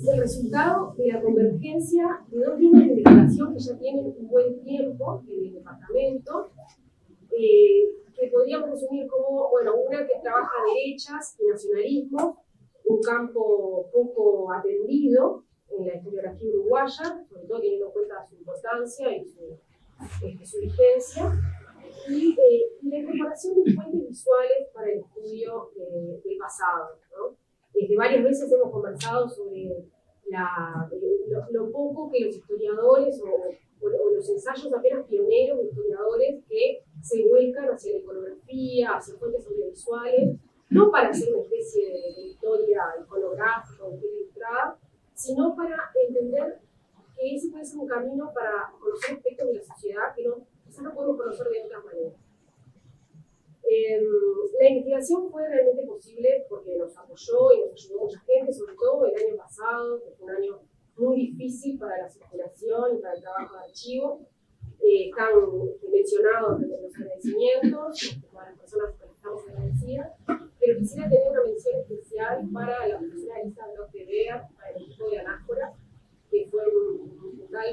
es el resultado de la convergencia de dos líneas de investigación que ya tienen un buen tiempo en el departamento, que podríamos resumir como, bueno, una que trabaja derechas y nacionalismo, un campo poco atendido en la historiografía uruguaya, sobre todo teniendo en cuenta su importancia y su vigencia, y la incorporación de fuentes visuales para el estudio del pasado, ¿no? Varias veces hemos conversado sobre lo poco que los historiadores o los ensayos apenas pioneros de historiadores que se vuelcan hacia la iconografía, hacia fuentes audiovisuales, no para hacer una especie de historia iconográfica o ilustrada, sino para entender que ese puede ser un camino para conocer aspectos de la sociedad que quizás no podemos conocer de otras maneras. La investigación fue realmente posible porque nos apoyó y nos ayudó mucha gente, sobre todo el año pasado, que fue un año muy difícil para la circulación y para el trabajo de archivo. Están mencionados en los agradecimientos, todas las personas que estamos agradecidas, pero quisiera tener una mención especial para la profesora Elisa Bloch de Bea, para el equipo de Anáfora, que fue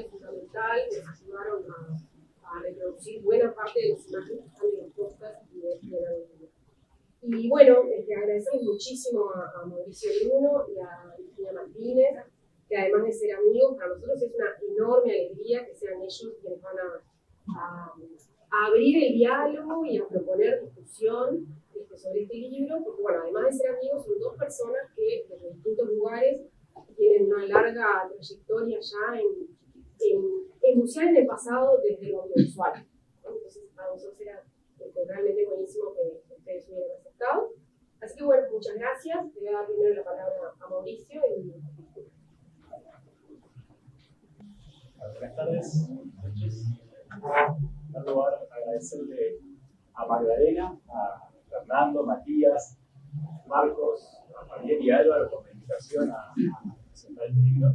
fundamental, que nos ayudaron a reproducir buena parte de las imágenes que están en los podcasts y de la audiencia. Y bueno, agradecemos muchísimo a Mauricio Bruno y a Virginia Martínez, que además de ser amigos, para nosotros es una enorme alegría que sean ellos quienes van a abrir el diálogo y a proponer discusión sobre este libro, porque bueno, además de ser amigos, son dos personas que desde distintos lugares tienen una larga trayectoria ya en bucear en el pasado desde lo audiovisual, ¿no? Entonces para nosotros era realmente buenísimo que ustedes hubieran aceptado. Así que bueno, muchas gracias. Le voy a dar primero la palabra a Mauricio. Buenas tardes, buenas noches. En primer lugar, agradecerle a Magdalena, a Fernando, Matías, Marcos, a Javier y a Álvaro por la invitación a presentar este libro.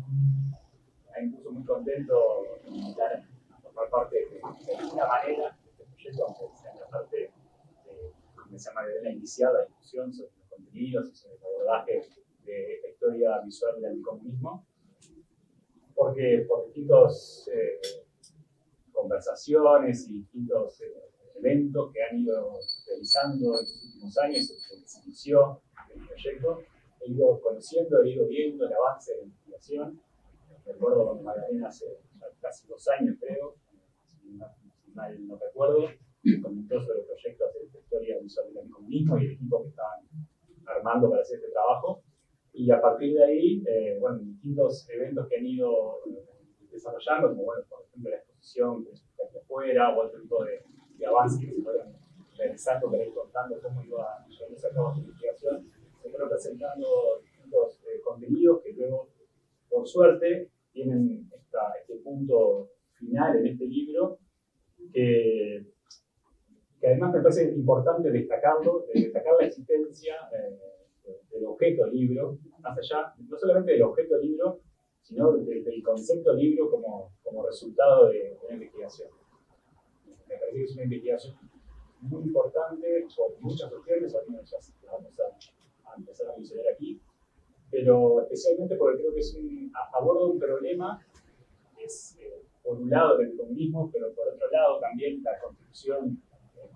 Me puso muy contento de formar parte de alguna manera de este proyecto, aunque sea en la parte de esa Magdalena iniciar la discusión sobre los contenidos y sobre el abordaje de la historia visual del anticomunismo. Porque por distintas conversaciones y distintos eventos que han ido realizando en los últimos años desde que se inició el proyecto, he ido conociendo, he ido viendo el avance de la investigación. Recuerdo con Magdalena hace casi 2 años, creo, si mal no recuerdo, comentó sobre proyectos de historia visual del anticomunismo y el equipo que estaban armando para hacer este trabajo. Y a partir de ahí, bueno, distintos eventos que han ido desarrollando, como bueno, por ejemplo la exposición que está afuera, o otro tipo de avances que se fueron realizando para ir contando cómo iba llevándose a cabo la investigación, se fueron presentando distintos contenidos que luego, por suerte, tienen este punto final en este libro, que además me parece importante destacarlo, destacar la existencia del objeto libro, más allá, no solamente del objeto libro, sino del concepto libro como resultado de una investigación. Me parece que es una investigación muy importante por muchas cuestiones, ahora ya vamos a empezar a mencionar aquí, pero especialmente porque creo que aborda un problema que es, por un lado, el anticomunismo, pero por otro lado también la construcción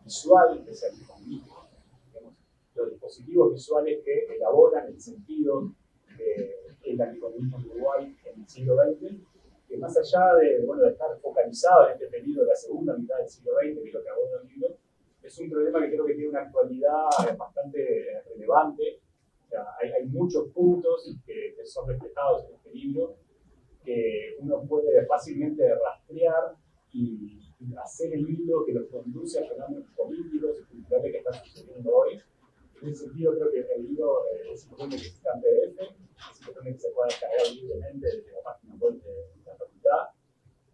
visual de ese anticomunismo. Los dispositivos visuales que elaboran el sentido del anticomunismo en Uruguay en el siglo XX, que más allá de estar focalizado en este periodo de la segunda mitad del siglo XX, que es lo que aborda el libro, es un problema que creo que tiene una actualidad bastante relevante. O sea, hay muchos puntos que son reflejados en este libro que uno puede fácilmente rastrear y hacer el hilo que los conduce a fenómenos políticos y culturales que están sucediendo hoy. En ese sentido, creo que el libro es importante que exista en PDF, es importante que se pueda descargar libremente desde la página web de la facultad.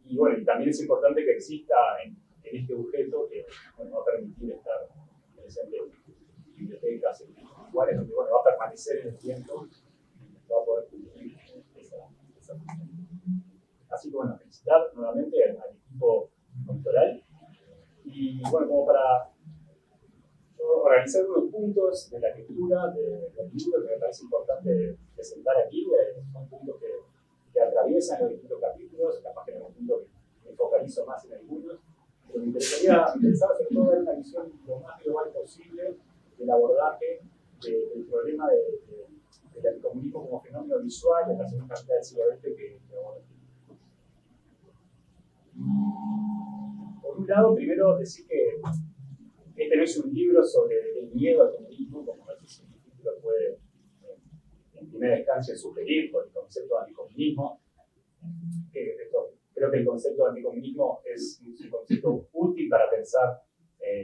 Y bueno, y también es importante que exista en este objeto que va a permitir estar presente en bibliotecas iguales, donde va a permanecer en el tiempo y va a poder cumplir esa función. Así que bueno, felicitar nuevamente al equipo doctoral. Y bueno, como para organizar unos puntos de la lectura del libro que me parece importante presentar aquí, son puntos que atraviesan los distintos capítulos, capaz que en algún punto me focalizo más en algunos, pero me interesaba sobre todo dar una visión lo más global posible del abordaje del problema del anticomunismo como fenómeno visual en la segunda mitad del siglo XX que aborda. Por un lado, primero decir que este no es un libro sobre el miedo al comunismo, como a veces el título puede en primera instancia sugerir por el concepto de anticomunismo. Creo que el concepto de anticomunismo es un concepto útil para pensar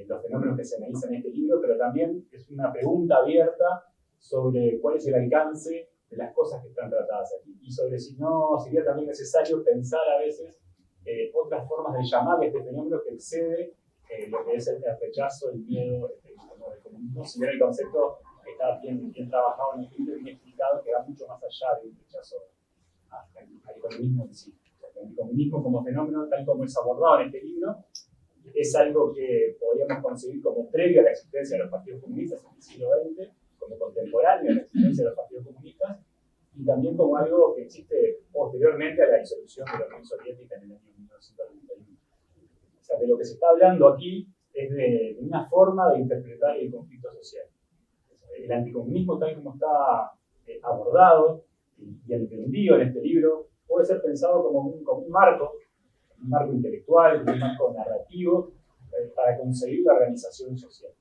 los fenómenos que se analizan en este libro, pero también es una pregunta abierta sobre cuál es el alcance de las cosas que están tratadas aquí y sobre si no sería también necesario pensar a veces otras formas de llamar a este fenómeno que excede lo que es el rechazo, el miedo, el comunismo, si bien el concepto está bien trabajado en el libro y bien explicado, que va mucho más allá de un rechazo al comunismo en sí. El anticomunismo como fenómeno, tal como es abordado en este libro, es algo que podríamos concebir como previo a la existencia de los partidos comunistas en el siglo XX, como contemporáneo a la existencia de los partidos comunistas, y también como algo que existe posteriormente a la disolución de la Unión Soviética en el año 1991. O sea, de lo que se está hablando aquí es de una forma de interpretar el conflicto social. El anticomunismo, tal como está abordado y entendido en este libro, puede ser pensado como un marco intelectual, un marco narrativo para conseguir la organización social,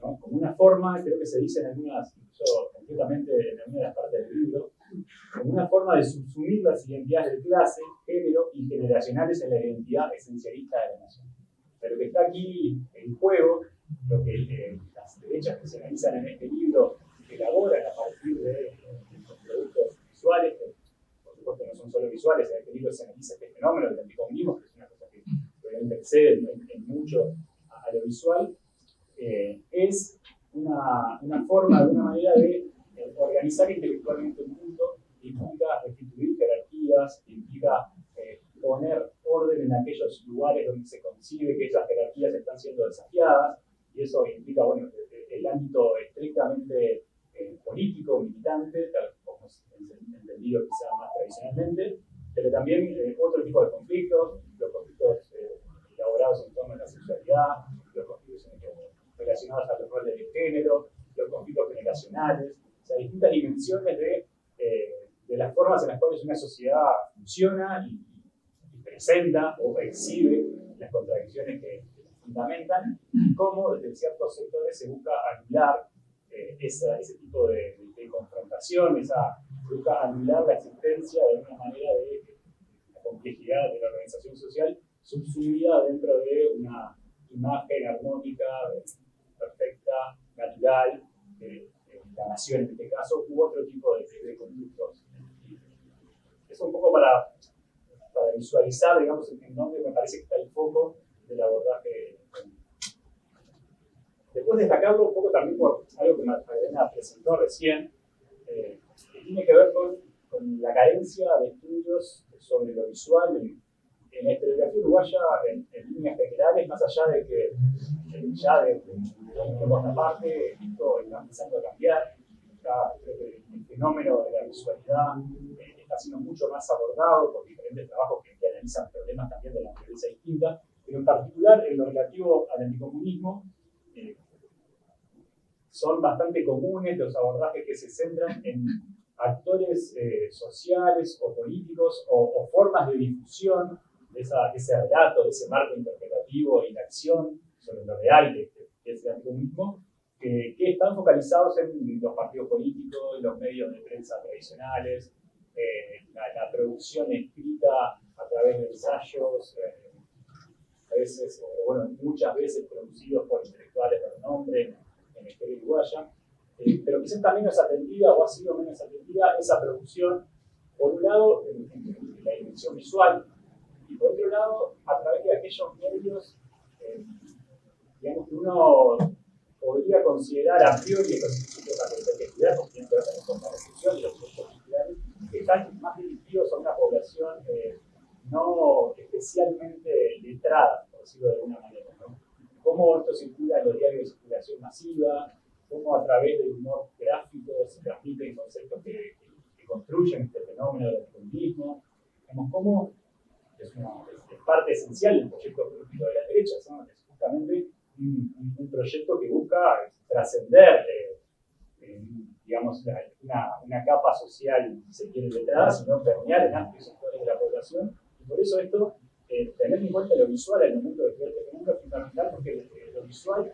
¿no? Como una forma, creo que se dice en algunas, incluso concretamente en algunas de las partes del libro, como una forma de subsumir las identidades de clase, género y generacionales en la identidad esencialista de la nación. Pero lo que está aquí en juego, lo que las derechas que se analizan en este libro elaboran a partir de los productos visuales, que por supuesto no son solo visuales, en este libro se analiza este fenómeno del anticomunismo, que es una cosa que obviamente excede en mucho a lo visual, es una forma, de una manera de organizar intelectualmente el mundo, implica restituir jerarquías, implica poner orden en aquellos lugares donde se concibe que esas jerarquías están siendo desafiadas, y eso implica, bueno, el ámbito estrictamente político, militante, tal como es entendido quizá más tradicionalmente, pero también otro tipo de conflictos, los conflictos elaborados en torno a la sexualidad, los conflictos relacionados a los roles de género, los conflictos generacionales, o sea, distintas dimensiones de las formas en las cuales una sociedad funciona y presenta o exhibe las contradicciones que fundamentan, y cómo desde ciertos sectores se busca anular ese tipo de confrontación, se busca anular la existencia de una manera de la complejidad de la organización social subsumida dentro de una imagen armónica, perfecta, natural, de la nación en este caso, u otro tipo de conflictos. Es un poco para visualizar, digamos, en dónde me parece que está el foco del abordaje. Después destacarlo un poco también por algo que Magdalena presentó recién, que tiene que ver con la carencia de estudios sobre lo visual en la historiografía uruguaya en líneas generales, más allá de que ya de otra parte esto está empezando a cambiar. Creo que el fenómeno de la visualidad está siendo mucho más abordado por diferentes trabajos que analizan problemas también de la naturaleza distinta, pero en particular en lo relativo al anticomunismo son bastante comunes los abordajes que se centran en actores sociales o políticos o formas de difusión de ese relato, de ese marco interpretativo y la acción sobre lo real que es el anticomunismo, que están focalizados en los partidos políticos, los medios de prensa tradicionales, la producción escrita a través de ensayos, a veces, o bueno, muchas veces producidos por intelectuales de renombre en la historia uruguaya, pero quizás también no es atendida o ha sido menos atendida esa producción, por un lado, en la dimensión visual, y por otro lado, a través de aquellos medios, digamos, que uno podría considerar a priori los institutos de estudiar, porque tienen que ver también con la recepción de los institutos estudiantes, que están más dirigidos a una población no especialmente letrada, por decirlo de alguna manera, ¿no? Cómo esto circula en los diarios de circulación masiva, cómo a través del humor gráfico se transmiten conceptos que construyen este fenómeno del feminismo, digamos, cómo es parte esencial del proyecto político de la derecha, ¿no? Es justamente un proyecto que busca trascender, digamos, una capa social, si se quiere, letrada, sino permear en amplios sectores de la población. Y por eso esto, tener en cuenta lo visual en el momento de estudiar este fenómeno es fundamental, porque lo visual,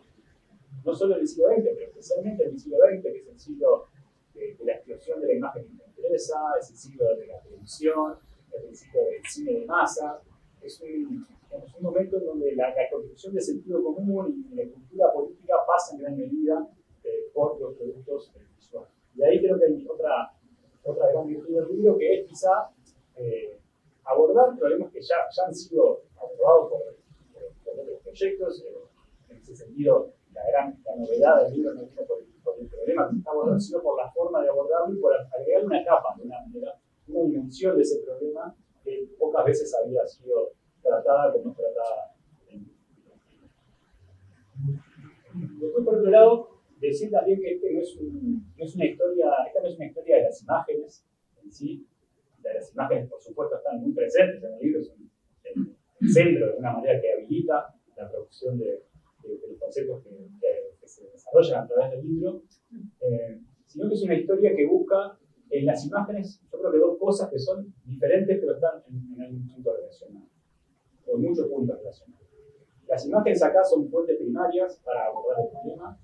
no solo en el siglo XX, pero especialmente en el siglo XX, que es el siglo de la explosión de la imagen impresa, es el siglo de la televisión, es el siglo del cine de masa, es un momento en donde la construcción de sentido común y la cultura política pasa en gran medida por los productos visuales. Y ahí creo que hay otra gran virtud del libro, que es quizá abordar problemas que ya han sido abordados por otros proyectos. En ese sentido, la novedad del libro no viene por el problema que se está abordando, sino por la forma de abordarlo y por agregar una capa, una dimensión de ese problema que pocas veces había sido tratada como es tratada en Después, por otro lado, decir también que esta no es una historia de las imágenes en sí. Las imágenes, por supuesto, están muy presentes en el libro, son el centro de una manera que habilita la producción de los conceptos que se desarrollan a través del libro, sino que es una historia que busca en las imágenes, yo creo que dos cosas que son diferentes, pero están en algún punto relacionadas, o en muchos puntos relacionados. Las imágenes acá son fuentes primarias para abordar el problema.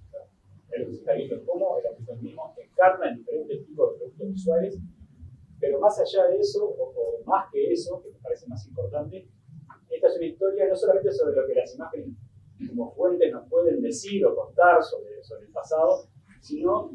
Lo que se está viendo es cómo el arquitectonismo encarna en diferentes tipos de productos visuales, pero más allá de eso, o más que eso, que me parece más importante, esta es una historia no solamente sobre lo que las imágenes como fuentes nos pueden decir o contar sobre el pasado, sino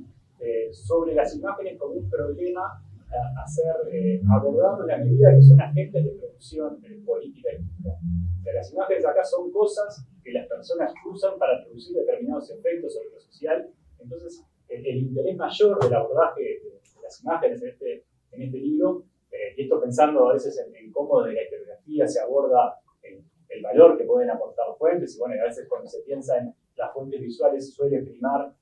sobre las imágenes como un problema a ser abordado en la medida que son agentes de producción política y cultural. Las imágenes acá son cosas que las personas usan para producir determinados efectos sobre lo social. Entonces, el interés mayor del abordaje de las imágenes en este libro, y esto pensando a veces en cómo de la historiografía se aborda el valor que pueden aportar las fuentes, y bueno, a veces cuando se piensa en las fuentes visuales suele primar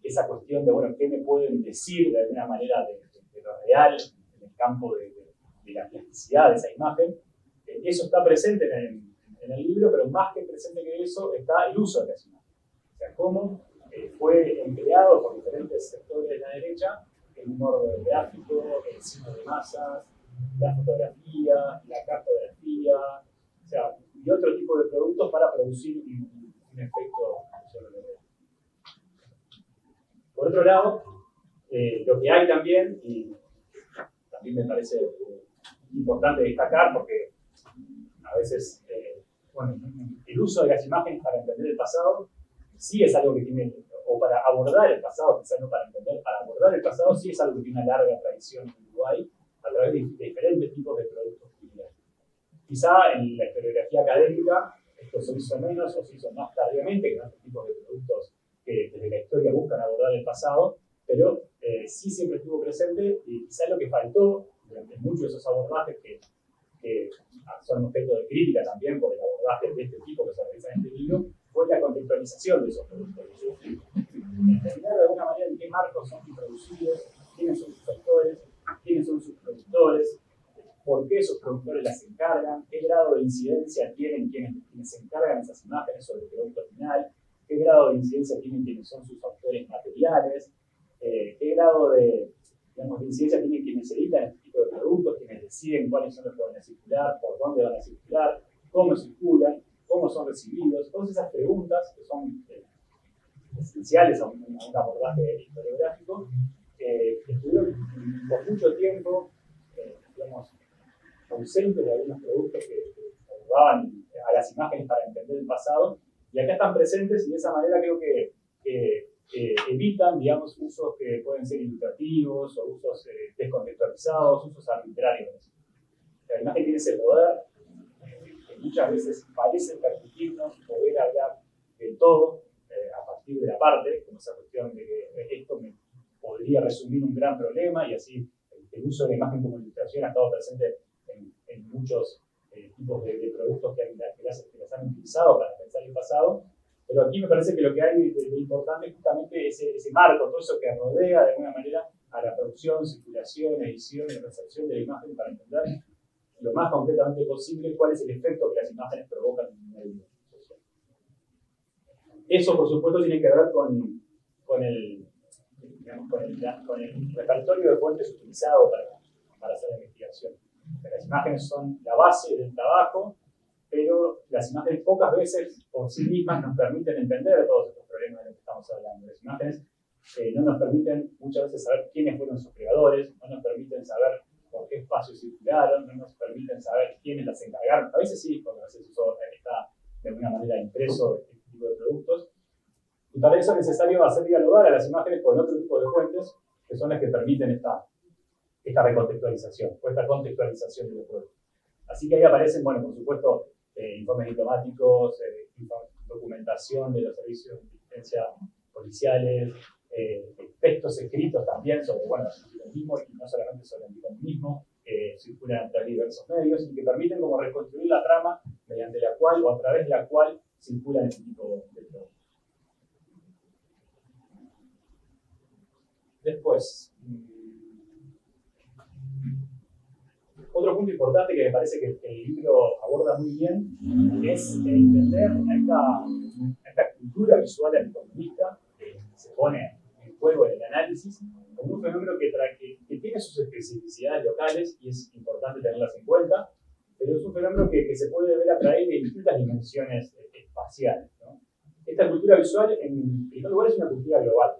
esa cuestión de, bueno, ¿qué me pueden decir de alguna manera de lo real en el campo de la plasticidad de esa imagen? Eso está presente en el libro, pero más que presente que eso está el uso de las imágenes. O sea, cómo fue empleado por diferentes sectores de la derecha el humor gráfico, el cine de masas, la fotografía, la cartografía, o sea, y otro tipo de productos para producir un efecto sobre lo real. Por otro lado, lo que hay también, y también me parece importante destacar, porque a veces, bueno, el uso de las imágenes para entender el pasado sí es algo que tiene, o para abordar el pasado, quizás no para entender, para abordar el pasado sí es algo que tiene una larga tradición en Uruguay a través de diferentes tipos de productos culturales. Quizá en la historiografía académica esto se hizo menos o se hizo más tardíamente que en otros tipos de productos que desde la historia buscan abordar el pasado, pero sí siempre estuvo presente, y quizá lo que faltó durante muchos de esos abordajes que son objeto de crítica también por el abordaje de este tipo que se realiza en este libro, fue la contextualización de esos productos. Entender de alguna manera en qué marcos son producidos, quiénes son sus autores, quiénes son sus productores, por qué esos productores las encargan, qué grado de incidencia tienen quienes se encargan esas imágenes sobre el producto final, qué grado de incidencia tienen quienes son sus autores materiales, qué grado de incidencia tienen quienes editan este tipo de productos, quienes deciden cuáles son los que van a circular, por dónde van a circular, cómo circulan, cómo son recibidos. Todas esas preguntas que son esenciales a un abordaje historiográfico, estuvieron por mucho tiempo ausentes de algunos productos que abordaban a las imágenes para entender el pasado, y acá están presentes, y de esa manera creo que evitan, digamos, usos que pueden ser ilustrativos o usos descontextualizados, usos arbitrarios. La imagen tiene ese poder que muchas veces parece permitirnos poder hablar de todo a partir de la parte, como esa cuestión de que esto me podría resumir un gran problema, y así el uso de la imagen como ilustración ha estado presente en muchos tipos de productos que las han utilizado para pensar el pasado. Pero aquí me parece que lo que hay de importante es justamente ese marco, todo eso que rodea de alguna manera a la producción, circulación, edición y recepción de la imagen para entender lo más concretamente posible cuál es el efecto que las imágenes provocan en el medio social. Eso, por supuesto, tiene que ver con el repertorio de fuentes utilizado para hacer la investigación. Las imágenes son la base del trabajo, pero las imágenes pocas veces por sí mismas nos permiten entender todos estos problemas de los que estamos hablando. Las imágenes no nos permiten muchas veces saber quiénes fueron sus creadores, no nos permiten saber por qué espacios circularon, no nos permiten saber quiénes las encargaron. A veces sí, porque a veces eso está de alguna manera impreso este tipo de productos. Y para eso es necesario hacer dialogar a las imágenes con otro tipo de fuentes que son las que permiten esta recontextualización o esta contextualización de los productos. Así que ahí aparecen, bueno, por supuesto, informes diplomáticos, documentación de los servicios de inteligencia policiales, textos escritos también sobre, bueno, el anticomunismo y no solamente sobre el anticomunismo, que circulan a través de diversos medios y que permiten como reconstruir la trama mediante la cual o a través de la cual circulan este tipo de productos. Después, otro punto importante que me parece que el libro aborda muy bien es entender esta cultura visual anticomunista que se pone en juego en el análisis como un fenómeno que tiene sus especificidades locales y es importante tenerlas en cuenta, pero es un fenómeno que se puede ver a través de distintas dimensiones espaciales, ¿no? Esta cultura visual, en primer lugar, es una cultura global.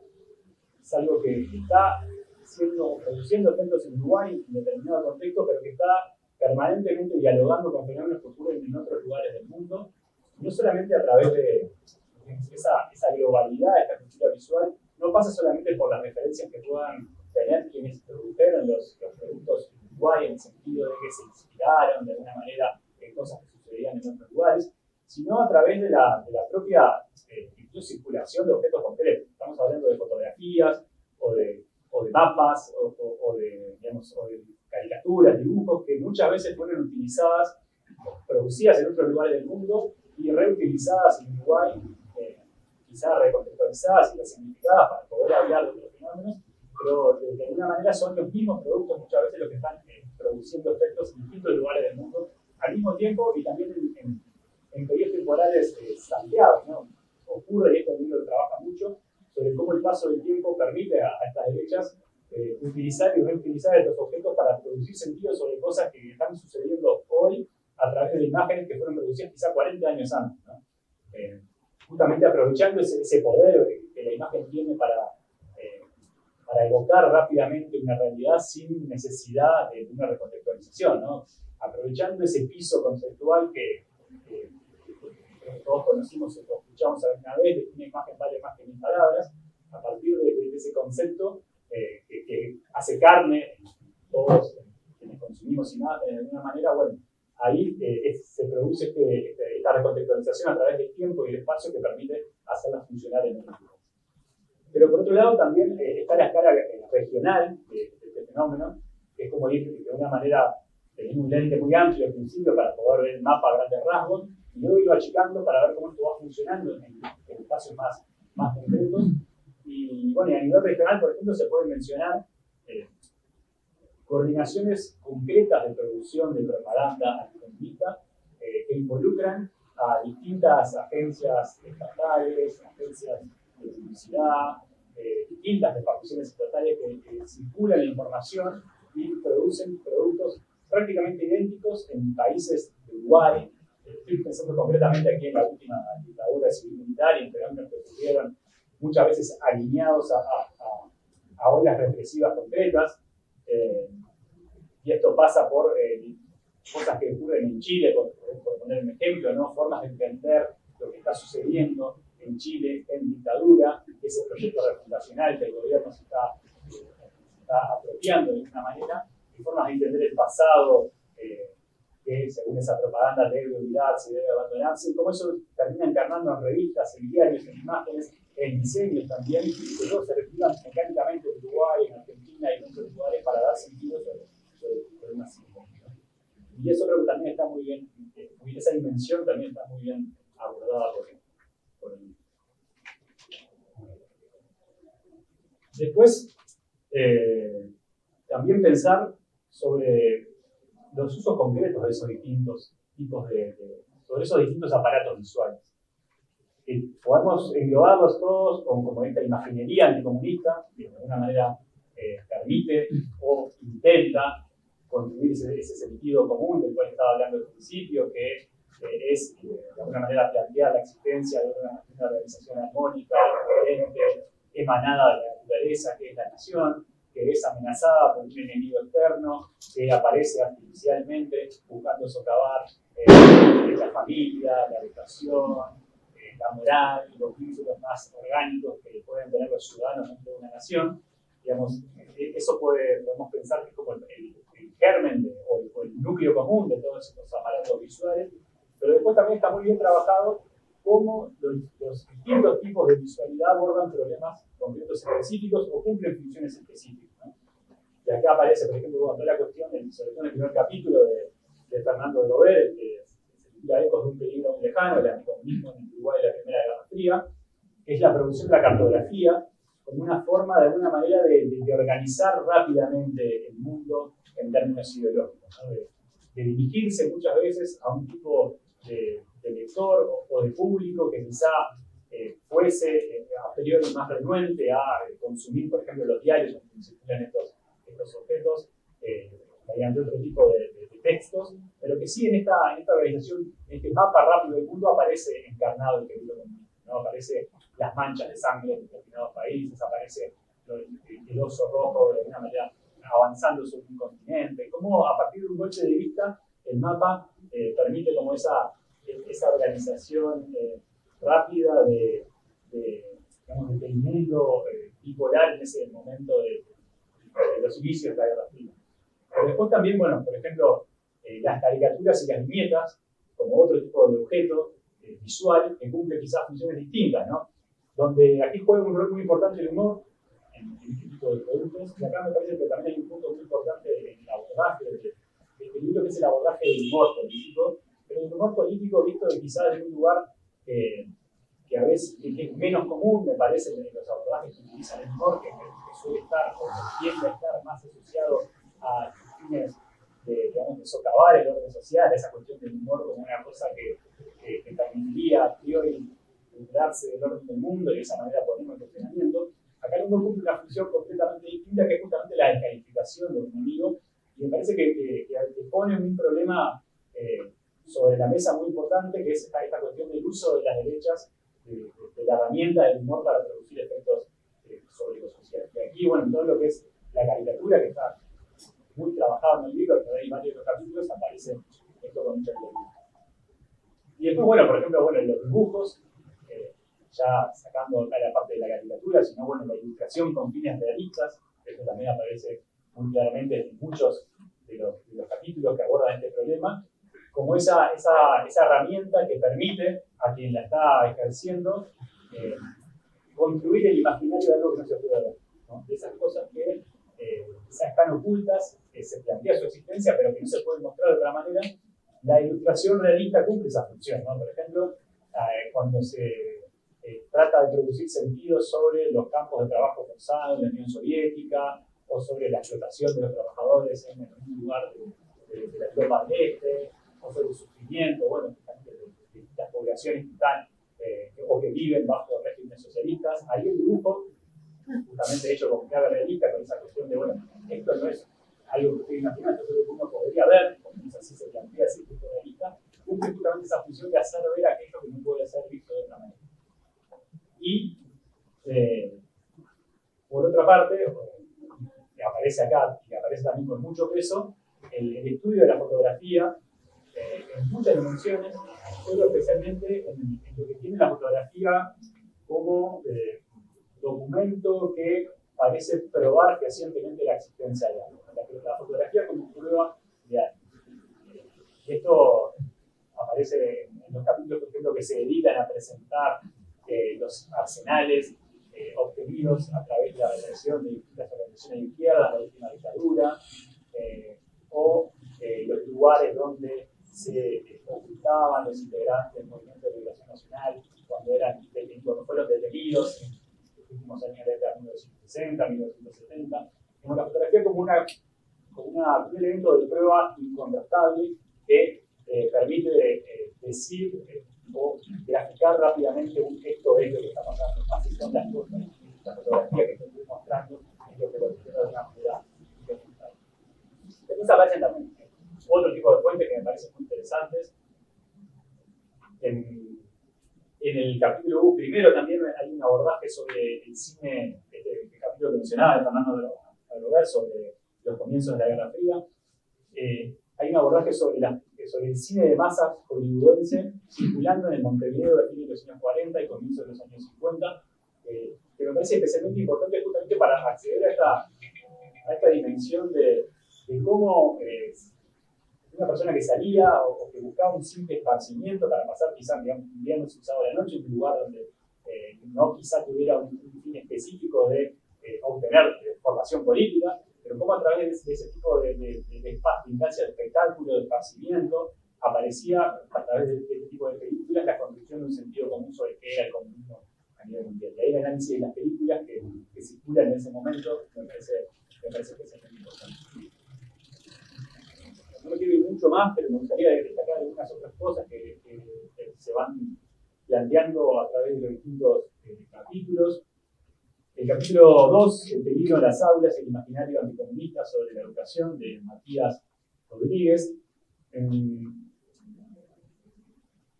Es algo que está produciendo efectos en Uruguay en determinado contexto, pero que está permanentemente dialogando con fenómenos que ocurren en otros lugares del mundo, no solamente a través de esa globalidad de esta cultura visual, no pasa solamente por las referencias que puedan tener quienes produjeron los productos en Uruguay, en el sentido de que se inspiraron de alguna manera en cosas que sucedían en otros lugares, sino a través de la propia circulación de objetos concretos. Estamos hablando de fotografías o de mapas o de caricaturas, dibujos que muchas veces fueron utilizadas, producidas en otros lugares del mundo y reutilizadas en Uruguay, quizás recontextualizadas y resignificadas para poder hablar de otros fenómenos, pero de alguna manera son los mismos productos muchas veces los que están produciendo efectos en distintos lugares del mundo al mismo tiempo y también en periodos temporales salteados, ¿no? Ocurre, y esto el libro trabaja mucho, sobre cómo el paso del tiempo permite a estas derechas utilizar y reutilizar estos objetos para producir sentido sobre cosas que están sucediendo hoy a través de imágenes que fueron producidas quizá 40 años antes, ¿no? Justamente aprovechando ese poder que la imagen tiene para evocar rápidamente una realidad sin necesidad de una recontextualización, ¿no? Aprovechando ese piso conceptual que todos conocimos o escuchamos alguna vez, de que una imagen vale más que 1000 palabras, a partir de ese concepto que hace carne todos quienes consumimos imágenes de alguna manera, bueno, ahí se produce esta recontextualización a través del tiempo y el espacio que permite hacerlas funcionar en el tiempo. Pero por otro lado también está la escala regional de este fenómeno, que es como ir de una manera teniendo un lente muy amplio al principio para poder ver el mapa a grandes rasgos, y luego irlo achicando para ver cómo esto va funcionando en espacios más concretos. Y bueno, y a nivel regional, por ejemplo, se pueden mencionar coordinaciones concretas de producción de propaganda anticomunista que involucran a distintas agencias estatales, agencias de publicidad, distintas reparticiones estatales que circulan la información y producen productos prácticamente idénticos en países de Uruguay. Estoy pensando concretamente aquí en la última dictadura civil-militar y en fenómenos que ocurrieron muchas veces alineados a olas represivas concretas. Y esto pasa por cosas que ocurren en Chile, por poner un ejemplo, ¿no? Formas de entender lo que está sucediendo en Chile en dictadura, ese proyecto refundacional que el gobierno se está apropiando de alguna manera, y formas de entender el pasado que según esa propaganda debe olvidarse, debe abandonarse, y cómo eso termina encarnando en revistas, en diarios, en imágenes, en diseños también, que luego se reflejan mecánicamente en Uruguay, en Argentina y en otros lugares para dar sentido sobre una simbólica. Y eso creo que también está muy bien, esa dimensión también está muy bien abordada por el. Después, También pensar sobre los usos concretos de esos distintos tipos sobre esos distintos aparatos visuales. Podemos englobarlos todos como esta imaginería anticomunista, que de alguna manera permite o intenta construir ese sentido común del cual estaba hablando al principio, que es de alguna manera plantear la existencia de una organización armónica, coherente, emanada de la naturaleza, que es la nación, que es amenazada por un enemigo externo, que aparece artificialmente buscando socavar la familia, la educación, la moral y los vínculos más orgánicos que pueden tener los ciudadanos dentro de una nación. Digamos, eso podemos pensar que es como el germen o el núcleo común de todos estos aparatos visuales, pero después también está muy bien trabajado cómo los distintos tipos de visualidad abordan problemas concretos específicos o cumplen funciones específicas, ¿no? Y acá aparece, por ejemplo, toda la cuestión, sobre todo en el primer capítulo de Fernando de Lover, que se titula Ecos de un peligro muy lejano, el anticomunismo en el Uruguay de la Primera Guerra Fría, que es la producción de la cartografía como una forma, de alguna manera, de organizar rápidamente el mundo en términos ideológicos, ¿no? De dirigirse muchas veces a un tipo de lector o de público que quizá fuese a priori más renuente a consumir, por ejemplo, los diarios donde se circulan estos objetos mediante otro tipo de textos, pero que sí en esta organización, en este mapa rápido del mundo, aparece encarnado el peligro comunista, ¿no? Aparece las manchas de sangre en determinados países, aparece el oso rojo de alguna manera avanzando sobre un continente, como a partir de un golpe de vista el mapa permite como esa organización rápida del mundo bipolar en ese momento de los inicios de la Guerra Fría. Pero después también, bueno, por ejemplo, las caricaturas y las viñetas, como otro tipo de objeto visual que cumple quizás funciones distintas, ¿no? Donde aquí juega un rol muy importante el humor en este tipo de productos, y acá me parece que también hay un punto muy importante en el abordaje del libro, que es el abordaje del humor político, pero el humor político visto quizás en un lugar que a veces que es menos común, me parece, en los abordajes que utilizan el humor, que suele estar o tiende a estar más asociado a fines de socavar el orden social, esa cuestión del humor como una cosa que permitiría a priori burlarse del orden del mundo y de esa manera ponerlo en cuestionamiento. Acá el humor cumple una función completamente distinta, que es justamente la descalificación de un enemigo, y me parece que pone un problema sobre la mesa muy importante, que es esta cuestión del uso de las derechas de la herramienta del humor para producir efectos sobre lo social. Y aquí, bueno, todo lo que es la caricatura, que está muy trabajado en el libro, que hay varios de los capítulos, aparece esto con mucha claridad. Y después, bueno, por ejemplo, bueno, los dibujos, ya sacando acá la parte de la caricatura, sino, bueno, la ilustración con fines realistas, esto también aparece muy claramente en muchos de los capítulos que abordan este problema, como esa herramienta que permite a quien la está ejerciendo construir el imaginario de algo que no se puede ver, ¿no? De esas cosas que quizás están ocultas, que se plantea su existencia, pero que no se pueden mostrar de otra manera. La ilustración realista cumple esa función, ¿no? Por ejemplo, cuando se trata de producir sentidos sobre los campos de trabajo forzado en la Unión Soviética, o sobre la explotación de los trabajadores en un lugar de la Europa del Este, o sobre el sufrimiento, bueno, de las poblaciones que están o que viven bajo regímenes socialistas. Ahí el dibujo, justamente hecho con clave realista, con esa cuestión de, bueno, esto no es algo que usted imagina, esto es algo que uno podría ver, porque así se plantea ese tipo realista, cumple justamente esa función de hacer ver aquello que no puede ser visto de otra manera. Y, por otra parte, que aparece acá y que aparece también con mucho peso, el estudio de la fotografía en muchas dimensiones, pero especialmente en lo que tiene la fotografía como documento que parece probar fehacientemente la existencia de algo. La fotografía como prueba de algo. Y esto aparece en los capítulos, por ejemplo, que se dedican a presentar los arsenales obtenidos a través de la represión de distintas organizaciones de izquierda en la última dictadura, o los lugares donde se ocultaban los integrantes del Movimiento de Liberación Nacional cuando fueron detenidos en los últimos años de la década de 1960, 1970. un elemento de prueba incontrastable que permite decir o graficar rápidamente esto es lo que está pasando. Así son las cosas. La fotografía que estoy mostrando es lo que lo tiene de una manera documental. Después aparecen también otro tipo de fuentes que me parecen muy interesantes. En el capítulo 1 primero también hay un abordaje sobre el cine, el capítulo que mencionaba de Fernando Adrover, sobre los comienzos de la Guerra Fría. Hay un abordaje sobre el cine de masas hollywoodense circulando en el Montevideo de fines de los años 40 y comienzos de los años 50, que me parece especialmente importante justamente para acceder a esta dimensión de cómo una persona que salía o que buscaba un simple esparcimiento para pasar quizás un viernes, un sábado de la noche en un lugar donde no quizás tuviera un fin específico de obtener formación política, pero cómo a través de ese tipo de instancias de espectáculo, de esparcimiento, aparecía a través de este tipo de películas la construcción de un sentido común sobre qué era el comunismo a nivel mundial. Y ahí el análisis de las películas que circulan en ese momento me parece especialmente importante. No me quiero ir mucho más, pero me gustaría destacar algunas otras cosas que se van planteando a través de los distintos capítulos. El capítulo 2, El peligro en las aulas, el imaginario anticomunista sobre la educación, de Matías Rodríguez.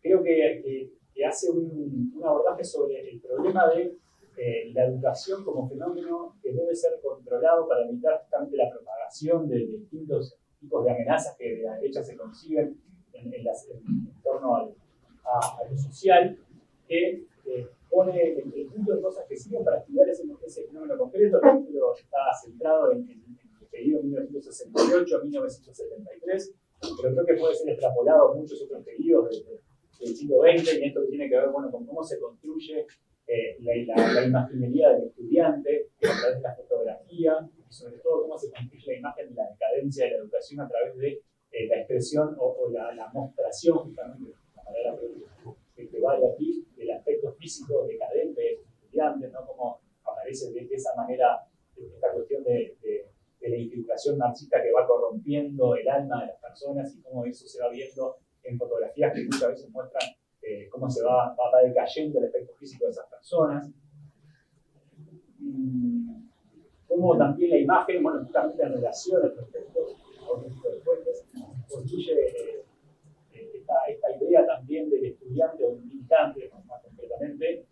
Creo que hace un abordaje sobre el problema de la educación como fenómeno que debe ser controlado para evitar justamente la propagación de distintos tipos de amenazas que de la derecha se consiguen en torno a lo social, que pone el punto de cosas que sirven para estudiar ese fenómeno concreto. El capítulo está centrado en el periodo 1968 a 1973, pero creo que puede ser extrapolado a muchos otros periodos del siglo XX, y esto que tiene que ver con cómo se construye la imaginería del estudiante a través de la fotografía, y sobre todo cómo se construye la imagen de la decadencia de la educación a través de la expresión o la mostración, justamente, la manera que va de aquí, del aspecto físico decadente de los estudiantes, ¿no? Cómo aparece de esa manera esta cuestión de la infiltración marxista que va corrompiendo el alma de las personas, y cómo eso se va viendo en fotografías que muchas veces muestran cómo se va decayendo el aspecto físico de esas personas. Cómo también la imagen, justamente en relación a estos textos, a otro tipo de fuentes, construye esta idea también del estudiante o del militante, más concretamente,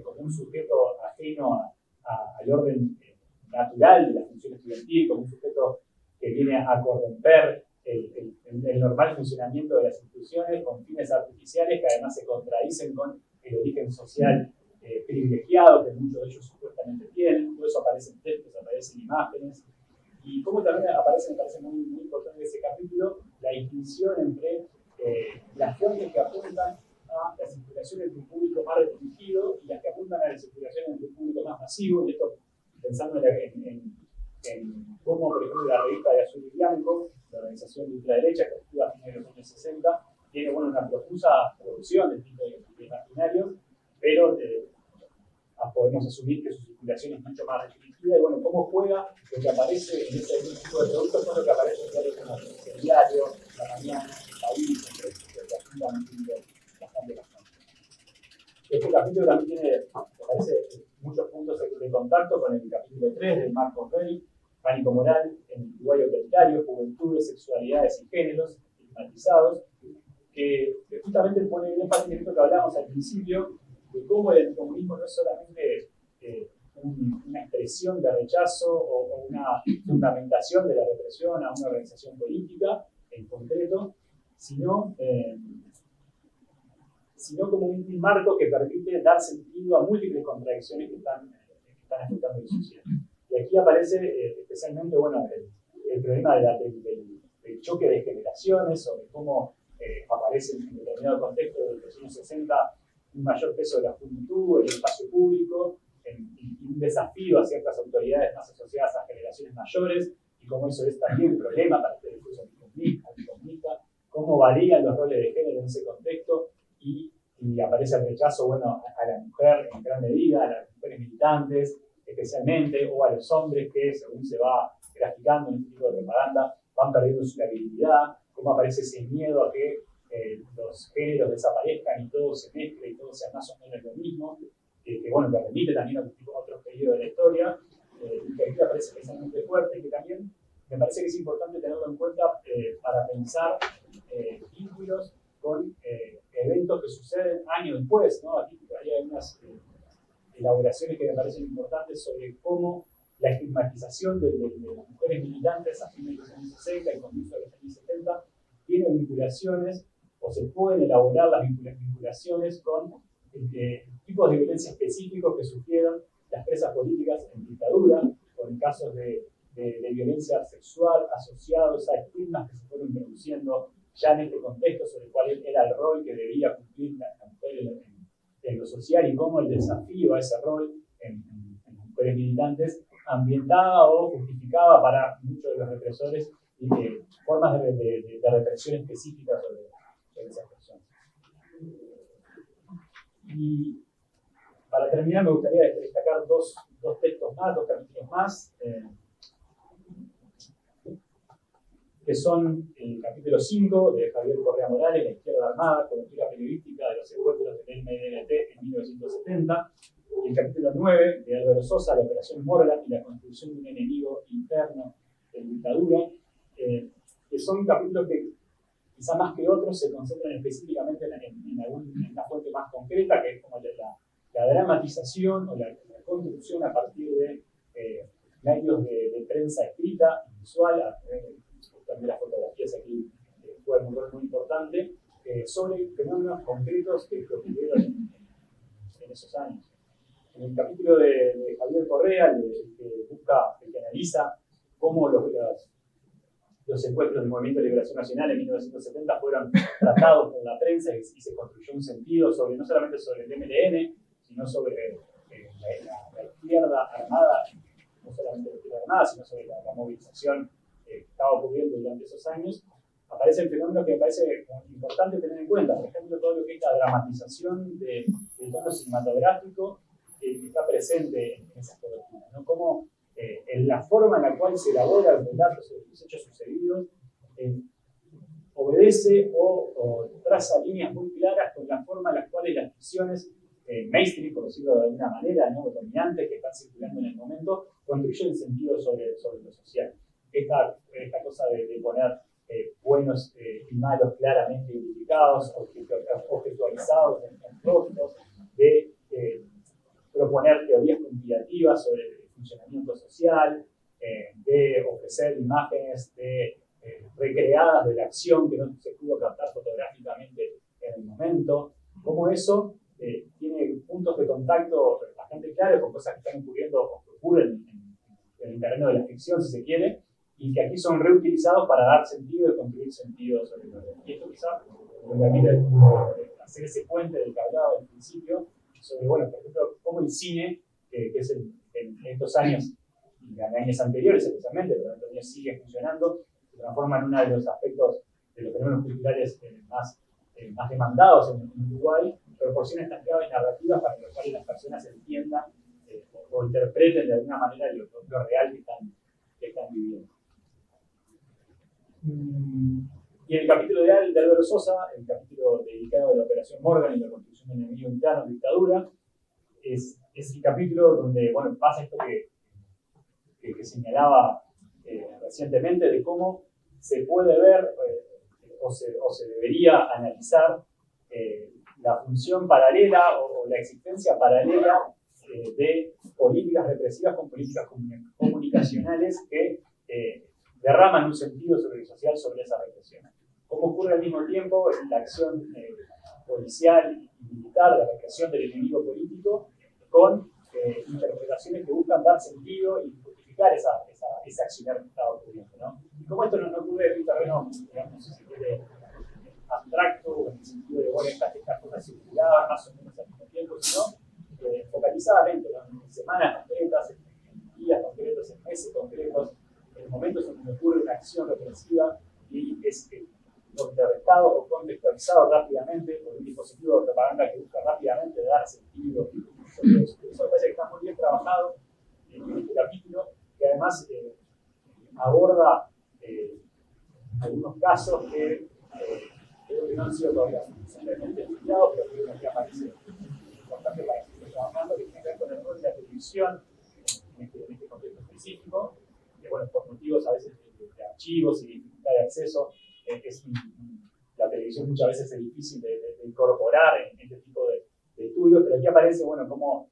como un sujeto ajeno al orden natural de la función estudiantil, como un sujeto que viene a corromper el normal funcionamiento de las instituciones con fines artificiales que además se contradicen con el origen social privilegiado que muchos de ellos supuestamente tienen. Todo eso aparece en textos, aparece en imágenes, y como también aparece, me parece muy, muy importante ese capítulo, la distinción entre las fuentes que apuntan a la circulación entre un público más restringido y las que apuntan a la circulación entre un público más masivo, y esto pensando en cómo, por ejemplo, la revista de Azul y Blanco, la organización de ultraderecha que actúa a fines de los años 60, tiene una profusa producción de tipo de imaginario, pero podemos asumir que su circulación es mucho más restringida, y cómo juega lo que aparece en ese tipo de productos con lo que aparece en diarios como El Diario, La Mañana, El País, que actúan bastante. Este capítulo también tiene, me parece, muchos puntos de contacto con el capítulo 3 de Marcos Rey, Pánico Moral, en el Uruguay Autoritario, Juventudes, Sexualidades y Géneros estigmatizados, que justamente pone el énfasis en esto que hablábamos al principio, de cómo el anticomunismo no es solamente una expresión de rechazo o una fundamentación de la represión a una organización política en concreto, sino como un marco que permite dar sentido a múltiples contradicciones que están afectando la sociedad. Y aquí aparece especialmente el problema del choque de generaciones, sobre cómo aparece en determinado contexto de los años 60 un mayor peso de la juventud en el espacio público, y un desafío a ciertas autoridades más asociadas a generaciones mayores, y cómo eso es también un problema para este discurso anticomunista, cómo varían los roles de género en ese contexto, y aparece el rechazo a la mujer en gran medida, a las mujeres militantes especialmente, o a los hombres que según se va traficando en este tipo de propaganda van perdiendo su credibilidad, cómo aparece ese miedo a que los géneros desaparezcan y todo se mezcle y todo sea más o menos lo mismo, que bueno, que remite también a otros periodos de la historia, y que aquí aparece especialmente fuerte y que también me parece que es importante tenerlo en cuenta para pensar vínculos con eventos que suceden años después, ¿no? Aquí hay unas elaboraciones que me parecen importantes sobre cómo la estigmatización de mujeres militantes a fines de los años 60 y comienzos de los años 70 tiene vinculaciones, o se pueden elaborar las vinculaciones con tipos de violencia específicos que sufrieron las presas políticas en dictadura, con casos de violencia sexual asociados a estigmas que se fueron introduciendo ya en este contexto sobre cuál era el rol que debía cumplir la mujer en lo social y cómo el desafío a ese rol en mujeres militantes ambientaba o justificaba para muchos de los represores formas de represión específicas sobre esas personas. Y para terminar me gustaría destacar dos textos más, dos capítulos más, que son el capítulo 5 de Javier Correa Morales, La izquierda armada, cobertura periodística de los secuestros del MDLT en 1970, y el capítulo 9 de Álvaro Sosa, La operación Morgan y la construcción de un enemigo interno de la dictadura, que son capítulos que quizá más que otros se concentran específicamente en una fuente más concreta, que es como la dramatización o la construcción a partir de medios de prensa escrita y visual, a través de las fotografías aquí juegan un rol muy importante, sobre fenómenos concretos que ocurrieron en esos años. En el capítulo de Javier Correa, el que analiza cómo los secuestros del Movimiento de Liberación Nacional en 1970 fueron tratados por la prensa y se construyó un sentido no solamente sobre el MLN, sino sobre la izquierda armada, no solamente la izquierda armada, sino sobre la movilización que estaba ocurriendo durante esos años, aparecen fenómenos que me parece importante tener en cuenta. Por ejemplo, todo lo que es la dramatización del tono cinematográfico que está presente en esas coberturas, ¿no? Cómo en la forma en la cual se elabora el relato sobre los hechos sucedidos obedece o traza líneas muy claras con la forma en la cual las ficciones mainstream, por decirlo de alguna manera, ¿no? Dominantes que están circulando en el momento, construyen sentido sobre lo social. Esta cosa de poner buenos y malos claramente identificados, objetualizados en rostros, de proponer teorías conspirativas sobre el funcionamiento social, de ofrecer imágenes recreadas de la acción que no se pudo captar fotográficamente en el momento, como eso tiene puntos de contacto bastante claros con cosas que están ocurriendo o que ocurren en el terreno de la ficción, si se quiere, y que aquí son reutilizados para dar sentido y construir sentido sobre lo que. Y esto quizá me permite hacer ese puente del que hablaba al principio, sobre, bueno, por ejemplo, cómo el cine, que es en estos años, y en años anteriores especialmente, pero en estos años sigue funcionando, se transforma en uno de los aspectos de los fenómenos culturales más demandados en Uruguay, proporciona estas claves narrativas para que los cuales las personas entiendan o interpreten de alguna manera lo real que están viviendo. Y en el capítulo de Álvaro Sosa, el capítulo dedicado a la operación Morgan y la construcción de un enemigo interno en dictadura, es el capítulo donde, bueno, pasa esto que señalaba recientemente, de cómo se puede ver o se debería analizar la función paralela o la existencia paralela de políticas represivas con políticas comunicacionales que derraman un sentido sobre lo social sobre esa represión. Cómo ocurre al mismo tiempo la acción policial y militar, la represión del enemigo político, con interpretaciones que buscan dar sentido y justificar ese accionar que estaba ocurriendo, ¿no? Y como esto no ocurre en un terreno, digamos, si se quiere, abstracto, en el sentido de, bueno, estas cosas circulaban más o menos al mismo tiempo, sino focalizadamente, ¿no? En semanas concretas, en días concretos, en meses concretos, en momentos en donde ocurre una acción represiva y es contrarrestado o contextualizado rápidamente por un dispositivo de propaganda que busca rápidamente dar sentido. Eso me parece que está muy bien trabajado en este capítulo, que además aborda algunos casos que creo que no han sido todavía suficientemente estudiados, pero creo que aparece importante para seguir trabajando, que tiene que ver con el rol de la televisión en este contexto específico, que bueno, por motivos a veces de archivos y dificultad de acceso, la televisión muchas veces es difícil de incorporar en este tipo de estudios, pero aquí aparece, bueno, cómo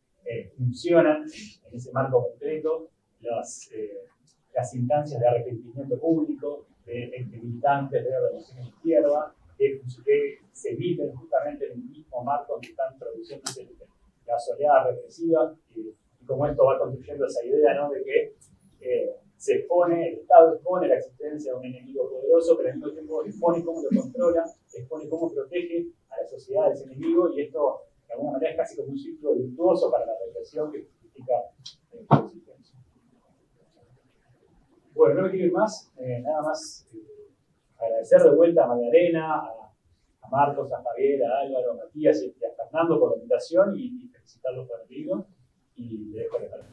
funcionan en ese marco concreto las instancias de arrepentimiento público de militantes de organizaciones de izquierda, que se eviten justamente en el mismo marco que están produciéndose las oleadas represivas, y cómo esto va construyendo esa idea, ¿no?, de que el Estado expone la existencia de un enemigo poderoso, pero al mismo tiempo expone cómo lo controla, expone cómo protege a la sociedad de ese enemigo, y esto de alguna manera es casi como un ciclo virtuoso para la represión que justifica su existencia. Bueno, no me quiero ir más, nada más agradecer de vuelta a Magdalena, a Marcos, a Javier, a Álvaro, a Matías y a Fernando por la invitación y felicitarlos por el libro, y le dejo la palabra.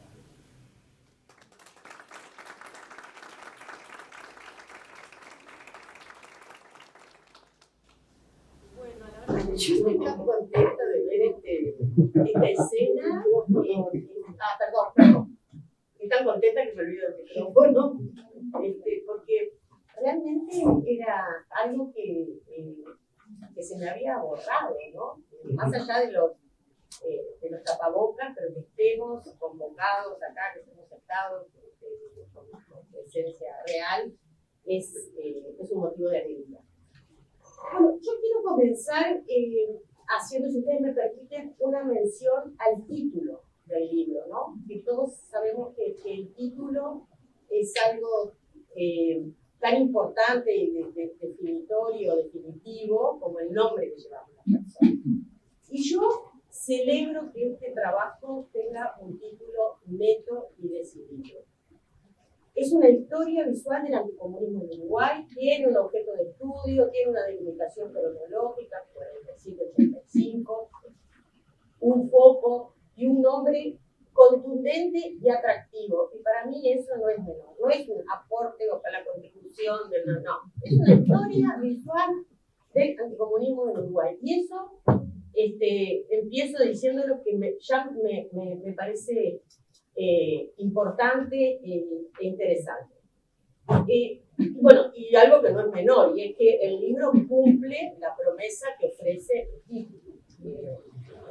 Yo estoy tan contenta de ver esta escena. Perdón. Estoy tan contenta que me olvido del micrófono. Porque realmente era algo que se me había borrado, ¿no? Más allá de los tapabocas, pero que estemos convocados acá, que estemos sentados con presencia real, es un motivo de alegría. Bueno, yo quiero comenzar haciendo, si ustedes me permiten, una mención al título del libro, ¿no? Que todos sabemos que el título es algo tan importante y definitorio, definitivo, como el nombre que llevamos la persona. Y yo celebro que este trabajo tenga un título neto y decidido. Es una historia visual del anticomunismo en Uruguay, tiene un objeto de estudio, tiene una delimitación cronológica, 47-85, un foco y un nombre contundente y atractivo. Y para mí eso no es menor, no es un aporte o para la contribución, no. Es una historia visual del anticomunismo en Uruguay. Y eso empiezo diciendo lo que ya me parece importante e interesante. Bueno, y algo que no es menor, y es que el libro cumple la promesa que ofrece el título,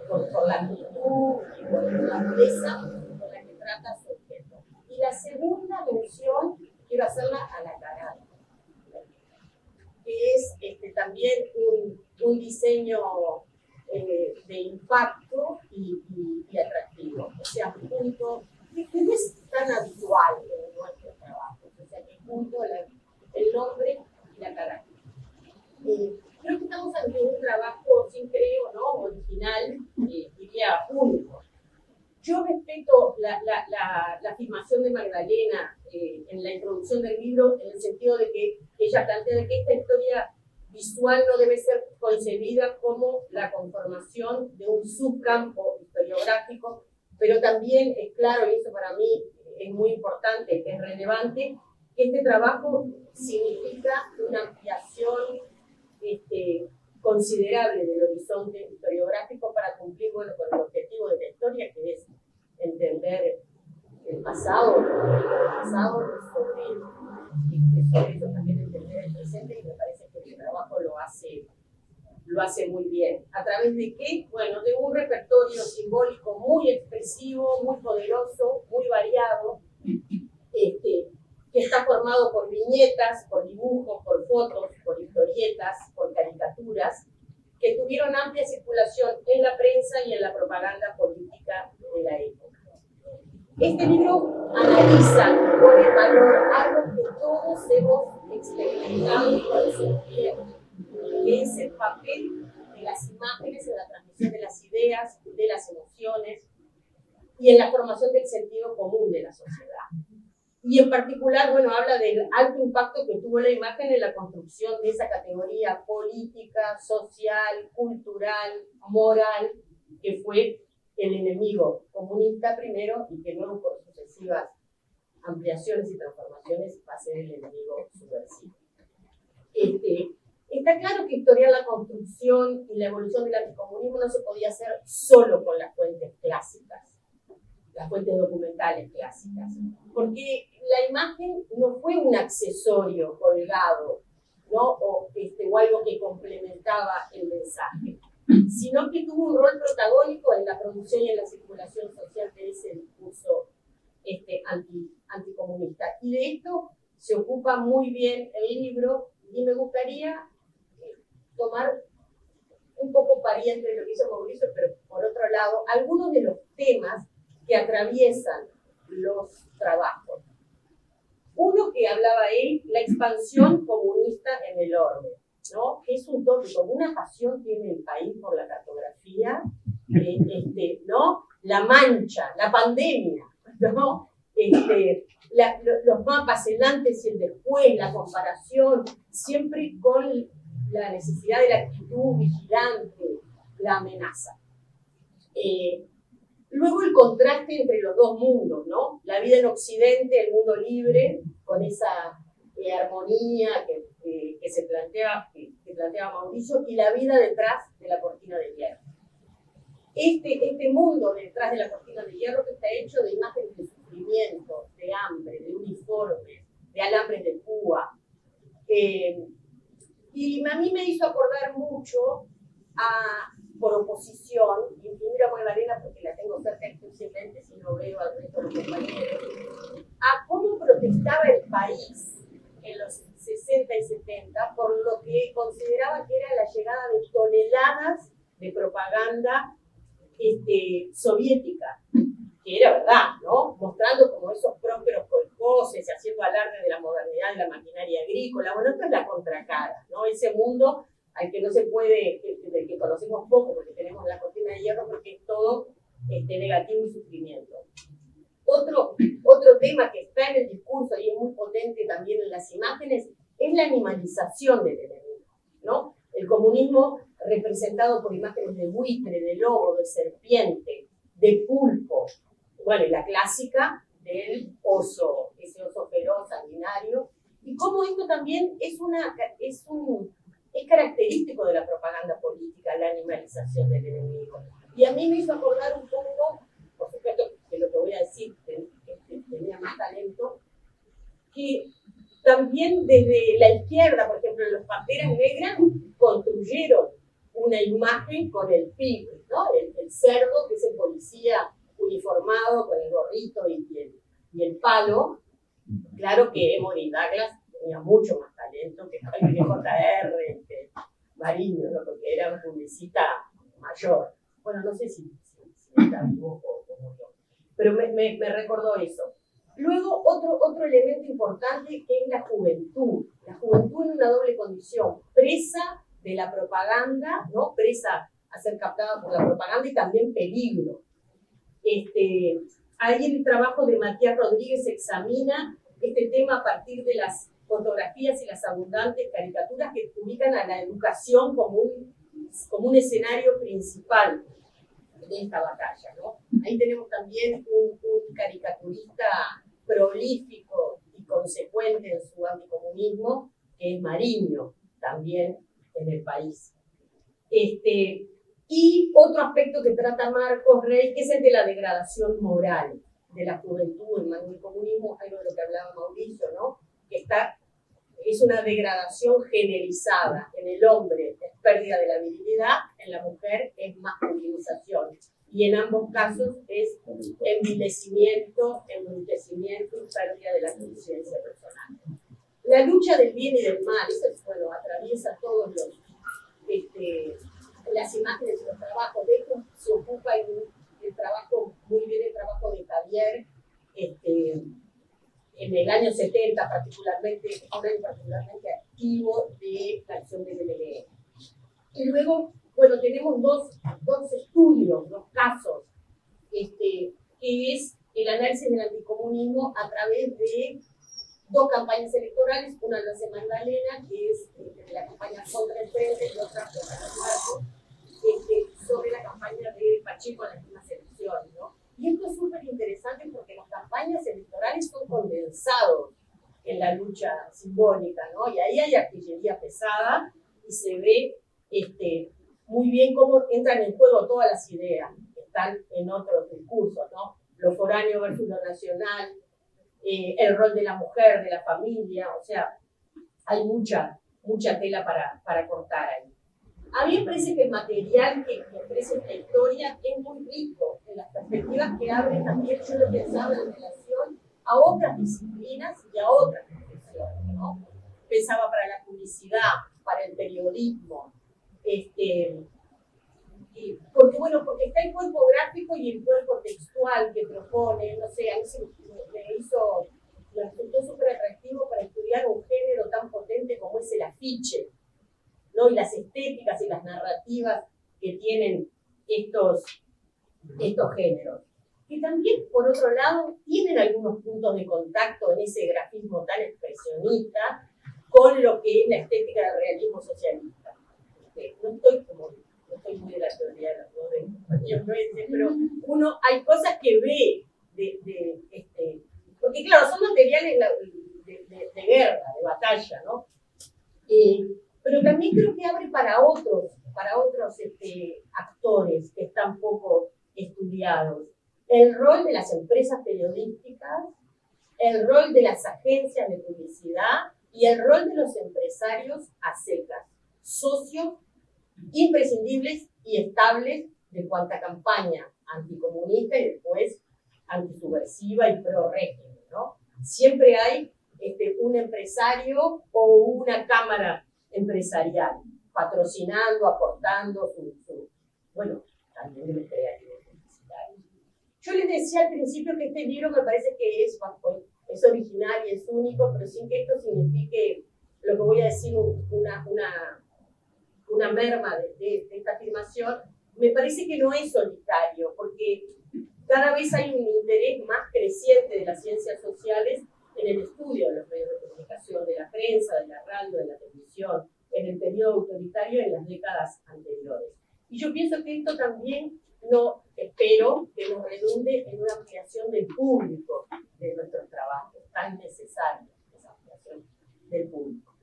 por la actitud y por la dureza con la que trata su objeto. Y la segunda mención quiero hacerla a la carátula, que es también un diseño de impacto y atractivo, o sea, punto que no es tan habitual en nuestro trabajo, o sea, que junto el nombre y la carátula. Creo que estamos ante un trabajo, sin creo, ¿no?, original, diría único. Yo respeto la afirmación de Magdalena en la introducción del libro, en el sentido de que ella plantea que esta historia visual no debe ser concebida como la conformación de un subcampo historiográfico, pero también es claro, y eso para mí es muy importante, es relevante, que este trabajo significa una ampliación considerable del horizonte historiográfico para cumplir, bueno, con el objetivo de la historia, que es entender el pasado sobre eso también entender el presente, y me parece que el trabajo lo hace muy bien. ¿A través de qué? Bueno, de un repertorio simbólico muy expresivo, muy poderoso, muy variado, que está formado por viñetas, por dibujos, por fotos, por historietas, por caricaturas, que tuvieron amplia circulación en la prensa y en la propaganda política de la época. Este libro analiza y pone en valor algo que todos hemos experimentado y conocido, que es el papel de las imágenes en la transmisión de las ideas, de las emociones y en la formación del sentido común de la sociedad. Y en particular, bueno, habla del alto impacto que tuvo la imagen en la construcción de esa categoría política, social, cultural, moral, que fue el enemigo comunista primero y que luego por sucesivas ampliaciones y transformaciones va a ser el enemigo subversivo. Está claro que historiar la construcción y la evolución del anticomunismo no se podía hacer solo con las fuentes clásicas, las fuentes documentales clásicas, porque la imagen no fue un accesorio colgado, ¿no? o algo que complementaba el mensaje, sino que tuvo un rol protagónico en la producción y en la circulación social de ese discurso anticomunista. Y de esto se ocupa muy bien el libro, y me gustaría tomar un poco pariente de lo que hizo Mauricio, pero por otro lado, algunos de los temas que atraviesan los trabajos. Uno que hablaba él, la expansión comunista en el orden, ¿no? Que es un tópico, una pasión tiene el país por la cartografía, ¿no? La mancha, la pandemia, ¿no? Los mapas, el antes y el después, la comparación, siempre con la necesidad de la actitud vigilante, la amenaza. Luego el contraste entre los dos mundos, ¿no? La vida en Occidente, el mundo libre, con esa armonía que planteaba Mauricio, y la vida detrás de la cortina de hierro. Este mundo detrás de la cortina de hierro que está hecho de imágenes de sufrimiento, de hambre, de uniformes, de alambres de púa. Y a mí me hizo acordar mucho por oposición, y mira a Magdalena porque la tengo cerca exclusivamente, si no veo al resto de los compañeros, a cómo protestaba el país en los 60 y 70 por lo que consideraba que era la llegada de toneladas de propaganda soviética, que era verdad, ¿no? Mostrando como esos prósperos colcoses, haciendo alarde de la modernidad de la maquinaria agrícola. Bueno, esto es la contracara, ¿no? Ese mundo al que no se puede, del que conocemos poco, porque tenemos la cortina de hierro, porque es todo negativo y sufrimiento. Otro tema que está en el discurso y es muy potente también en las imágenes es la animalización del enemigo, ¿no? El comunismo representado por imágenes de buitre, de lobo, de serpiente, de pulpo, bueno, y la clásica del oso, ese oso feroz, sanguinario, y cómo esto también es característico de la propaganda política, la animalización del enemigo. Y a mí me hizo acordar un poco, por supuesto que lo que voy a decir tenía más talento, que también desde la izquierda, por ejemplo, los Panteras Negras construyeron una imagen con el pig, ¿no? El cerdo, que es el policía uniformado con el gorrito y el palo. Claro que Emory Douglas tenía mucho más talento que J.R. Mariño, ¿no? Porque era un publicista mayor. Bueno, no sé si está vivo o murió, pero me recordó eso. Luego, otro elemento importante que es la juventud. La juventud en una doble condición, presa de la propaganda, ¿no? Presa a ser captada por la propaganda y también peligro. Ahí el trabajo de Matías Rodríguez examina este tema a partir de las fotografías y las abundantes caricaturas que ubican a la educación como un escenario principal de esta batalla, ¿no? Ahí tenemos también un caricaturista prolífico y consecuente en su anticomunismo, que es Mariño, también en el país. Y otro aspecto que trata Marcos Rey, que es el de la degradación moral de la juventud en el comunismo, algo de lo que hablaba Mauricio, ¿no? Que es una degradación generalizada. En el hombre es pérdida de la virilidad, en la mujer es masculinización. Y en ambos casos es envilecimiento, embrutecimiento y pérdida de la conciencia personal. La lucha del bien y del mal, eso es, bueno, atraviesa todos las imágenes y los trabajos. De esto se ocupa muy bien el trabajo de Javier, en el año 70 particularmente, un año particularmente activo de la acción del MLN. Y luego, bueno, tenemos dos estudios, dos casos, que es el análisis del anticomunismo a través de dos campañas electorales, una la hace Magdalena, que es la campaña contra el Frente, y otra contra el Marco, sobre la campaña de Pacheco en las mismas elecciones, ¿no? Y esto es súper interesante porque las campañas electorales son condenadas avanzados en la lucha simbólica, ¿no? Y ahí hay artillería pesada y se ve muy bien cómo entran en juego todas las ideas que están en otros discursos, ¿no? Lo foráneo versus lo nacional, el rol de la mujer, de la familia, o sea, hay mucha tela para cortar ahí. A mí me parece que el material que ofrece esta historia es muy rico, en las perspectivas que abre también, yo lo pensaba en relación a otras disciplinas y a otras profesiones, ¿no? Pensaba para la publicidad, para el periodismo, porque está el cuerpo gráfico y el cuerpo textual que propone, no sé, a mí me resultó súper atractivo para estudiar un género tan potente como es el afiche, ¿no? Y las estéticas y las narrativas que tienen estos géneros. Que también, por otro lado, tienen algunos puntos de contacto en ese grafismo tan expresionista con lo que es la estética del realismo socialista. No estoy muy de la teoría de los nueve, pero hay cosas que ve porque claro, son materiales de guerra, de batalla, ¿no? Pero también creo que abre para otros actores que están poco estudiados. El rol de las empresas periodísticas, el rol de las agencias de publicidad y el rol de los empresarios a secas, socios imprescindibles y estables de cuanta campaña anticomunista y después antisubversiva y pro-régimen, ¿no? Siempre hay un empresario o una cámara empresarial patrocinando, aportando bueno, también de los creativos publicitarios. Yo les decía al principio que este libro me parece que es original y es único, pero sin que esto signifique lo que voy a decir una merma de esta afirmación. Me parece que no es solitario, porque cada vez hay un interés más creciente de las ciencias sociales en el estudio de los medios de comunicación, de la prensa, de la radio, de la televisión, en el periodo autoritario en las décadas anteriores. Y yo pienso que esto también espero que nos redunde en una ampliación del público de nuestros trabajos, tan necesaria esa ampliación del público.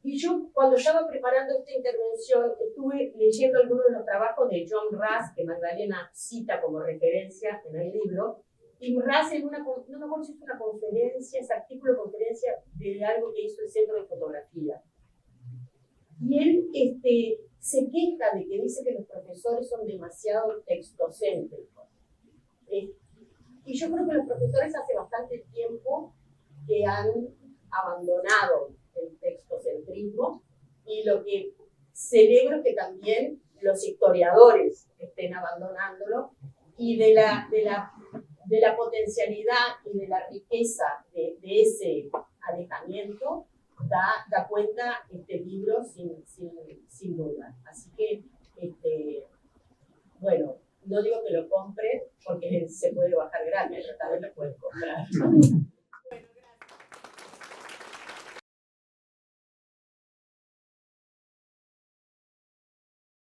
Y yo, cuando estaba preparando esta intervención, estuve leyendo algunos de los trabajos de John Russ, que Magdalena cita como referencia en el libro, y Russ no me acuerdo si es una conferencia, es artículo de conferencia de algo que hizo el Centro de Fotografía. Y él se queja de que dice que los profesores son demasiado textocéntricos. Y yo creo que los profesores hace bastante tiempo que han abandonado el textocentrismo, y lo que celebro es que también los historiadores estén abandonándolo, y de la potencialidad y de la riqueza de ese alejamiento da cuenta este libro sin duda. Así que, bueno, no digo que lo compren porque se puede bajar gratis, pero también lo pueden comprar.